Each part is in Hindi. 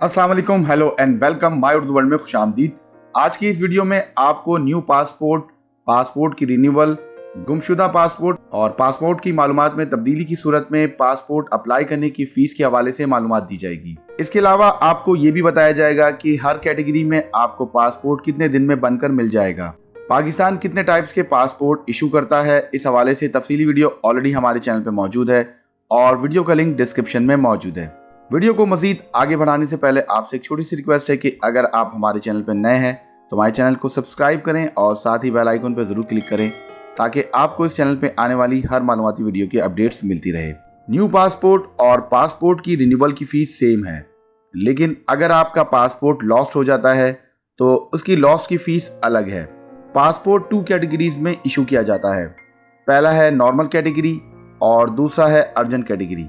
अस्सलाम वालेकुम, hello and welcome my Urdu world में खुशामदीद। आज की इस वीडियो में आपको न्यू पासपोर्ट, पासपोर्ट की रिन्यूअल, गुमशुदा पासपोर्ट और पासपोर्ट की मालूमात में तब्दीली की सूरत में पासपोर्ट अप्लाई करने की फीस के हवाले से मालूमात दी जाएगी। इसके अलावा आपको ये भी बताया जाएगा कि हर कैटेगरी में आपको पासपोर्ट कितने दिन में बनकर मिल जाएगा। पाकिस्तान कितने टाइप्स के पासपोर्ट इशू करता है, इस हवाले से तफसीली वीडियो ऑलरेडी हमारे चैनल पर मौजूद है और वीडियो का लिंक डिस्क्रिप्शन में मौजूद है। वीडियो को मजीद आगे बढ़ाने से पहले आपसे एक छोटी सी रिक्वेस्ट है कि अगर आप हमारे चैनल पर नए हैं तो हमारे चैनल को सब्सक्राइब करें और साथ ही बेल आइकन पर जरूर क्लिक करें ताकि आपको इस चैनल पे आने वाली हर मालूमाती वीडियो की अपडेट्स मिलती रहे। न्यू पासपोर्ट और पासपोर्ट की रिन्यूअल की फीस सेम है, लेकिन अगर आपका पासपोर्ट लॉस्ट हो जाता है तो उसकी लॉस की फीस अलग है। पासपोर्ट 2 कैटेगरीज में इशू किया जाता है। पहला है नॉर्मल कैटेगरी और दूसरा है अर्जेंट कैटेगरी।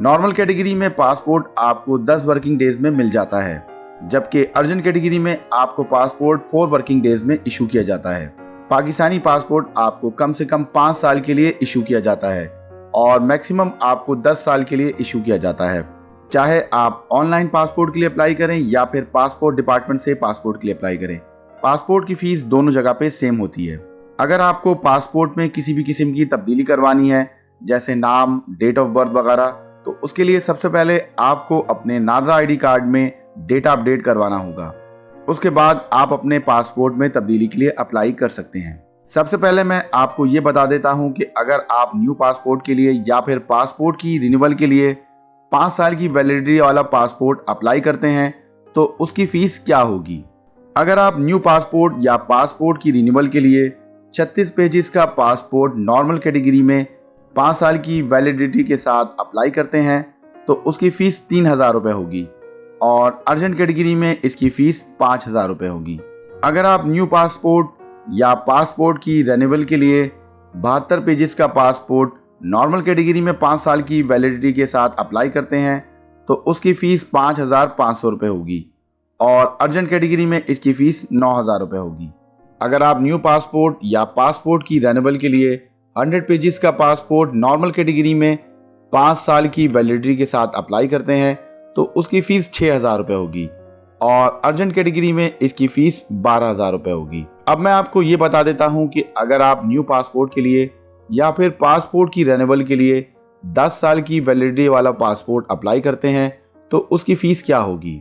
नॉर्मल कैटेगरी में पासपोर्ट आपको 10 वर्किंग डेज में मिल जाता है, जबकि अर्जेंट कैटेगरी में आपको पासपोर्ट 4 वर्किंग डेज में इशू किया जाता है। पाकिस्तानी पासपोर्ट आपको कम से कम 5 साल के लिए इशू किया जाता है और मैक्सिमम आपको 10 साल के लिए इशू किया जाता है, चाहे आप ऑनलाइन पासपोर्ट के लिए अप्लाई करें या फिर पासपोर्ट डिपार्टमेंट से पासपोर्ट के लिए अप्लाई करें। पासपोर्ट की फीस दोनों जगह पे सेम होती है। अगर आपको पासपोर्ट में किसी भी किस्म की तब्दीली करवानी है, जैसे नाम, डेट ऑफ बर्थ वगैरह, तो उसके लिए सबसे पहले आपको अपने नाजरा आईडी कार्ड में डेटा अपडेट करवाना होगा। उसके बाद आप अपने पासपोर्ट में तब्दीली के लिए अप्लाई कर सकते हैं। सबसे पहले मैं आपको ये बता देता हूं कि अगर आप न्यू पासपोर्ट के लिए या फिर पासपोर्ट की रिन्यूअल के लिए 5 साल की वैलिडिटी वाला पासपोर्ट अप्लाई करते हैं तो उसकी फीस क्या होगी। अगर आप न्यू पासपोर्ट या पासपोर्ट की रिन्यूअल के लिए 36 पेजेस का पासपोर्ट नॉर्मल कैटेगरी में 5 साल की वैलिडिटी के साथ अप्लाई करते हैं तो उसकी फ़ीस 3,000 रुपये होगी और अर्जेंट कैटेगरी में इसकी फ़ीस 5,000 रुपये होगी। अगर आप न्यू पासपोर्ट या पासपोर्ट की रिन्यूअल के लिए 72 पेजेस का पासपोर्ट नॉर्मल कैटेगरी में 5 साल की वैलिडिटी के साथ अप्लाई करते हैं तो उसकी फ़ीस 5,500 रुपये होगी और अर्जेंट कैटेगरी में इसकी फ़ीस 9,000 रुपये होगी। अगर आप न्यू पासपोर्ट या पासपोर्ट की रिन्यूअल के लिए 100 पेजेस का पासपोर्ट नॉर्मल कैटेगरी में 5 साल की वैलिडिटी के साथ अप्लाई करते हैं तो उसकी फ़ीस 6,000 रुपये होगी और अर्जेंट कैटेगरी में इसकी फ़ीस 12,000 रुपये होगी। अब मैं आपको ये बता देता हूँ कि अगर आप न्यू पासपोर्ट के लिए या फिर पासपोर्ट की रिन्यूअल के लिए 10 साल की वैलिडिटी वाला पासपोर्ट अप्लाई करते हैं तो उसकी फ़ीस क्या होगी।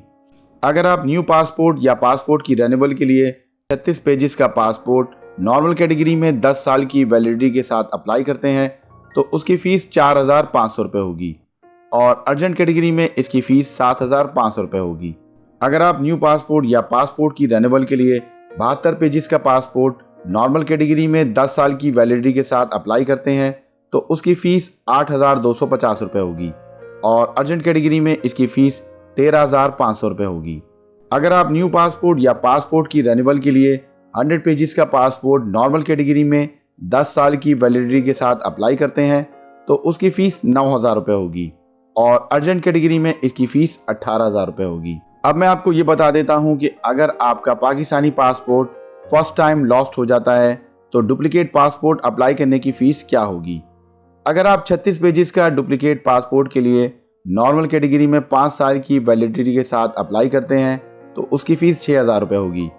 अगर आप न्यू पासपोर्ट या पासपोर्ट की रिन्यूअल के लिए 36 पेजेस का पासपोर्ट नॉर्मल कैटेगरी में 10 साल की वैलिडिटी के साथ अप्लाई करते हैं तो उसकी फ़ीस 4,500 रुपये होगी और अर्जेंट कैटेगरी में इसकी फ़ीस 7,500 रुपये होगी। अगर आप न्यू पासपोर्ट या पासपोर्ट की रिन्यूअल के लिए 72 पेजेस का पासपोर्ट नॉर्मल कैटेगरी में 10 साल की वैलिडिटी के साथ अप्लाई करते हैं तो उसकी फ़ीस 8,250 रुपये होगी और अर्जेंट कैटेगरी में इसकी फ़ीस 13,500 रुपये होगी। अगर आप न्यू पासपोर्ट या पासपोर्ट की रिन्यूअल के लिए 100 पेजेस का पासपोर्ट नॉर्मल कैटेगरी में 10 साल की वैलिडिटी के साथ अप्लाई करते हैं तो उसकी फ़ीस 9,000 रुपये होगी और अर्जेंट कैटेगरी में इसकी फ़ीस 18,000 रुपये होगी। अब मैं आपको ये बता देता हूँ कि अगर आपका Pakistani passport first time lost हो जाता है तो डुप्लीकेट पासपोर्ट अप्लाई करने की फ़ीस क्या होगी। अगर आप 36 पेजेस का डुप्लीकेट पासपोर्ट के लिए नॉर्मल कैटेगरी में 5 साल की वैलिडिटी के साथ अप्लाई करते हैं तो उसकी फ़ीस 6,000 रुपये होगी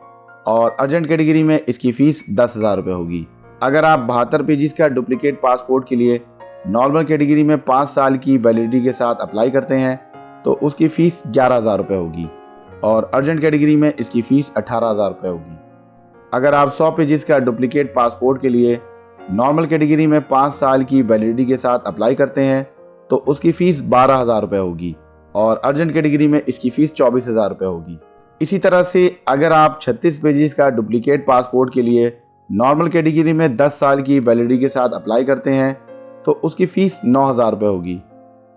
और अर्जेंट कैटेगरी में इसकी फ़ीस 10,000 रुपये होगी। अगर आप 72 पेजेस का डुप्लीकेट पासपोर्ट के लिए नॉर्मल कैटेगरी में 5 साल की वैलिडिटी के साथ अप्लाई करते हैं तो उसकी फ़ीस 11,000 रुपये होगी और अर्जेंट कैटेगरी में इसकी फ़ीस 18,000 रुपये होगी। अगर आप 100 पेजेस का डुप्लीकेट पासपोर्ट के लिए नॉर्मल कैटेगरी में 5 साल की वैलिडिटी के साथ अप्लाई करते हैं तो उसकी फ़ीस 12,000 रुपये होगी और अर्जेंट कैटेगरी में इसकी फ़ीस 24,000 रुपये होगी। इसी तरह से अगर आप 36 पेजेस का डुप्लीकेट पासपोर्ट के लिए नॉर्मल कैटेगरी में 10 साल की वैलिडिटी के साथ अप्लाई करते हैं तो उसकी फ़ीस 9,000 रुपये होगी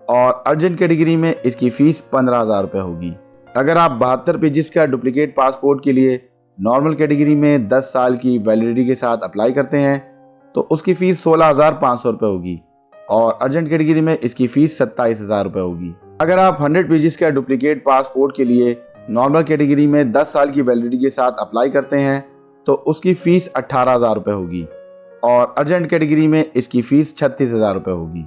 और अर्जेंट कैटेगरी में इसकी फ़ीस 15,000 रुपये होगी। अगर आप 72 पेजेस का डुप्लीकेट पासपोर्ट के लिए नॉर्मल कैटेगरी में 10 साल की वैलिडिटी के साथ अप्लाई करते हैं तो उसकी फ़ीस 16,500 रुपये होगी और अर्जेंट कैटेगरी में इसकी फ़ीस 27,000 रुपये होगी। अगर आप 100 पेजेस का डुप्लीकेट पासपोर्ट के लिए नॉर्मल कैटेगरी में 10 साल की वैलिडिटी के साथ अप्लाई करते हैं तो उसकी फ़ीस 18,000 रुपये होगी और अर्जेंट कैटेगरी में इसकी फ़ीस 36,000 रुपये होगी।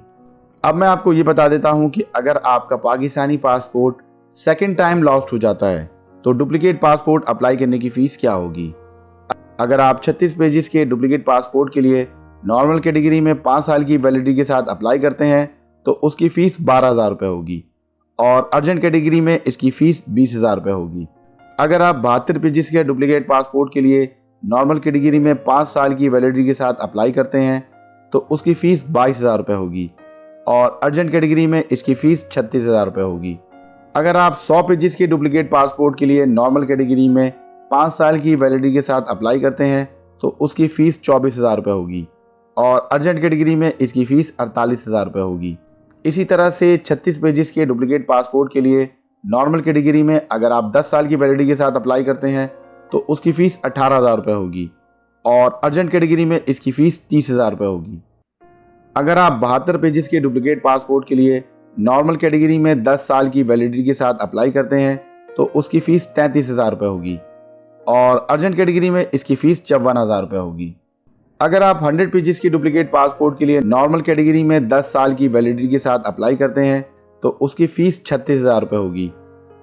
अब मैं आपको ये बता देता हूँ कि अगर आपका Pakistani passport second time lost हो जाता है तो डुप्लीकेट पासपोर्ट अप्लाई करने की फ़ीस क्या होगी। अगर आप 36 पेजेस के डुप्लीकेट पासपोर्ट के लिए नॉर्मल कैटेगरी में 5 साल की वैलिडिटी के साथ अप्लाई करते हैं तो उसकी फ़ीस 12,000 रुपये होगी और अर्जेंट कैटेगरी में इसकी फ़ीस 20,000 रुपये होगी। अगर आप 72 पेजेस के डुप्लीकेट पासपोर्ट के लिए नॉर्मल कैटेगरी में 5 साल की वैलिडिटी के साथ अप्लाई करते हैं तो उसकी फ़ीस 22,000 रुपये होगी और अर्जेंट कैटेगरी में इसकी फ़ीस 36,000 रुपये होगी। अगर आप 100 पेजेस के डुप्लीकेट पासपोर्ट के लिए नॉर्मल कैटेगरी में 5 साल की वैलिडिटी के साथ अप्लाई करते हैं तो उसकी फ़ीस 24,000 रुपये होगी और अर्जेंट कैटेगरी में इसकी फ़ीस 48,000 रुपये होगी। इसी तरह से 36 पेजेस के डुप्लीकेट पासपोर्ट के लिए नॉर्मल कैटेगरी में अगर आप 10 साल की वैलिडिटी के साथ अप्लाई करते हैं तो उसकी फ़ीस 18,000 रुपये होगी और अर्जेंट कैटेगरी में इसकी फ़ीस 30,000 रुपये होगी। अगर आप 72 पेजेस के डुप्लीकेट पासपोर्ट के लिए नॉर्मल कैटेगरी में 10 साल की वैलिडिटी के साथ अप्लाई करते हैं तो उसकी फ़ीस 33,000 रुपये होगी और अर्जेंट कैटेगरी में इसकी फ़ीस 54,000 रुपये होगी। अगर आप 100 पेजेस की डुप्लीकेट पासपोर्ट के लिए नॉर्मल कैटेगरी में 10 साल की वैलिडिटी के साथ अप्लाई करते हैं तो उसकी फ़ीस 36,000 रुपये होगी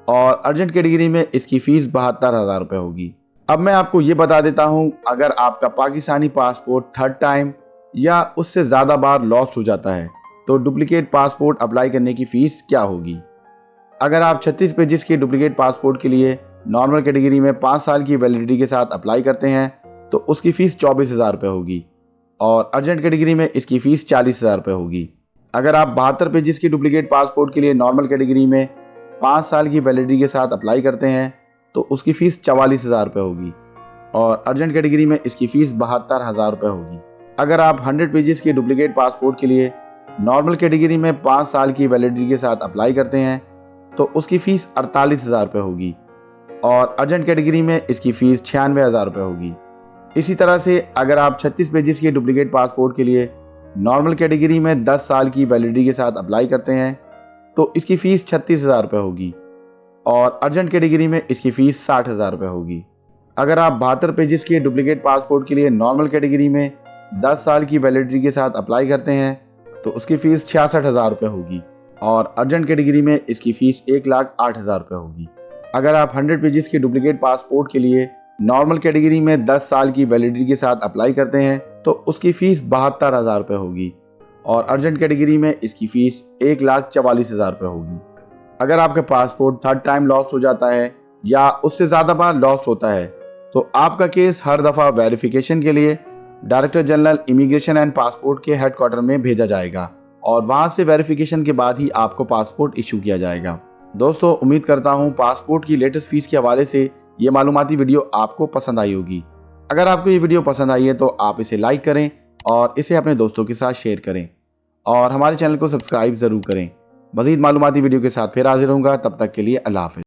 और अर्जेंट कैटेगरी में इसकी फ़ीस 72,000 रुपये होगी। अब मैं आपको ये बता देता हूँ, अगर आपका पाकिस्तानी पासपोर्ट 3rd टाइम या उससे ज़्यादा बार लॉस्ट हो जाता है तो डुप्लीकेट पासपोर्ट अप्लाई करने की फ़ीस क्या होगी। अगर आप 36 पेजेस के डुप्लीकेट पासपोर्ट के लिए नॉर्मल कैटेगरी में 5 साल की वैलिडिटी के साथ अप्लाई करते हैं तो उसकी फ़ीस 24,000 रुपये होगी और अर्जेंट कैटेगरी में इसकी फ़ीस 40,000 रुपये होगी। अगर आप 72 पेजेस की डुप्लीकेट पासपोर्ट के लिए नॉर्मल कैटेगरी में 5 साल की वैलिडिटी के साथ अप्लाई करते हैं तो उसकी फ़ीस 44,000 रुपये होगी और अर्जेंट कैटेगरी में इसकी फ़ीस 72,000 रुपये होगी। अगर आप 100 पेजेस के डुप्लीकेट पासपोर्ट के लिए नॉर्मल कैटेगरी में 5 साल की वैलिडिटी के साथ अप्लाई करते हैं तो उसकी फ़ीस 48,000 रुपये होगी और अर्जेंट कैटेगरी में इसकी फ़ीस 96,000 रुपये होगी। इसी तरह से अगर आप 36 पेजेस के डुप्लीकेट पासपोर्ट के लिए नॉर्मल कैटेगरी में 10 साल की वैलिडिटी के साथ अप्लाई करते हैं तो इसकी फ़ीस 36,000 रुपये होगी और अर्जेंट कैटेगरी में इसकी फ़ीस 60,000 रुपये होगी। अगर आप 72 पेजेस के डुप्लीकेट पासपोर्ट के लिए नॉर्मल कैटेगरी में 10 साल की वैलिडिटी के साथ अप्लाई करते हैं तो उसकी फ़ीस 66,000 रुपये होगी और अर्जेंट कैटेगरी में इसकी फ़ीस 1,08,000 रुपये होगी। अगर आप 100 पेजेस के डुप्लीकेट पासपोर्ट के लिए नॉर्मल कैटेगरी में 10 साल की वैलिडिटी के साथ अप्लाई करते हैं तो उसकी फ़ीस 72,000 रुपये होगी और अर्जेंट कैटेगरी में इसकी फ़ीस 1,44,000 रुपये होगी। अगर आपका पासपोर्ट 3rd टाइम लॉस्ट हो जाता है या उससे ज़्यादा बार लॉस्ट होता है तो आपका केस हर दफ़ा वेरिफिकेशन के लिए director general immigration and passport के हेडक्वार्टर में भेजा जाएगा और वहाँ से वेरिफिकेशन के बाद ही आपको पासपोर्ट इशू किया जाएगा। दोस्तों, उम्मीद करता हूँ पासपोर्ट की लेटेस्ट फ़ीस के हवाले से ये मालूमाती वीडियो आपको पसंद आई होगी। अगर आपको ये वीडियो पसंद आई है तो आप इसे लाइक करें और इसे अपने दोस्तों के साथ शेयर करें और हमारे चैनल को सब्सक्राइब ज़रूर करें। मज़ीद मालूमाती वीडियो के साथ फिर हाजिर होऊंगा, तब तक के लिए अल्लाह हाफ़िज़।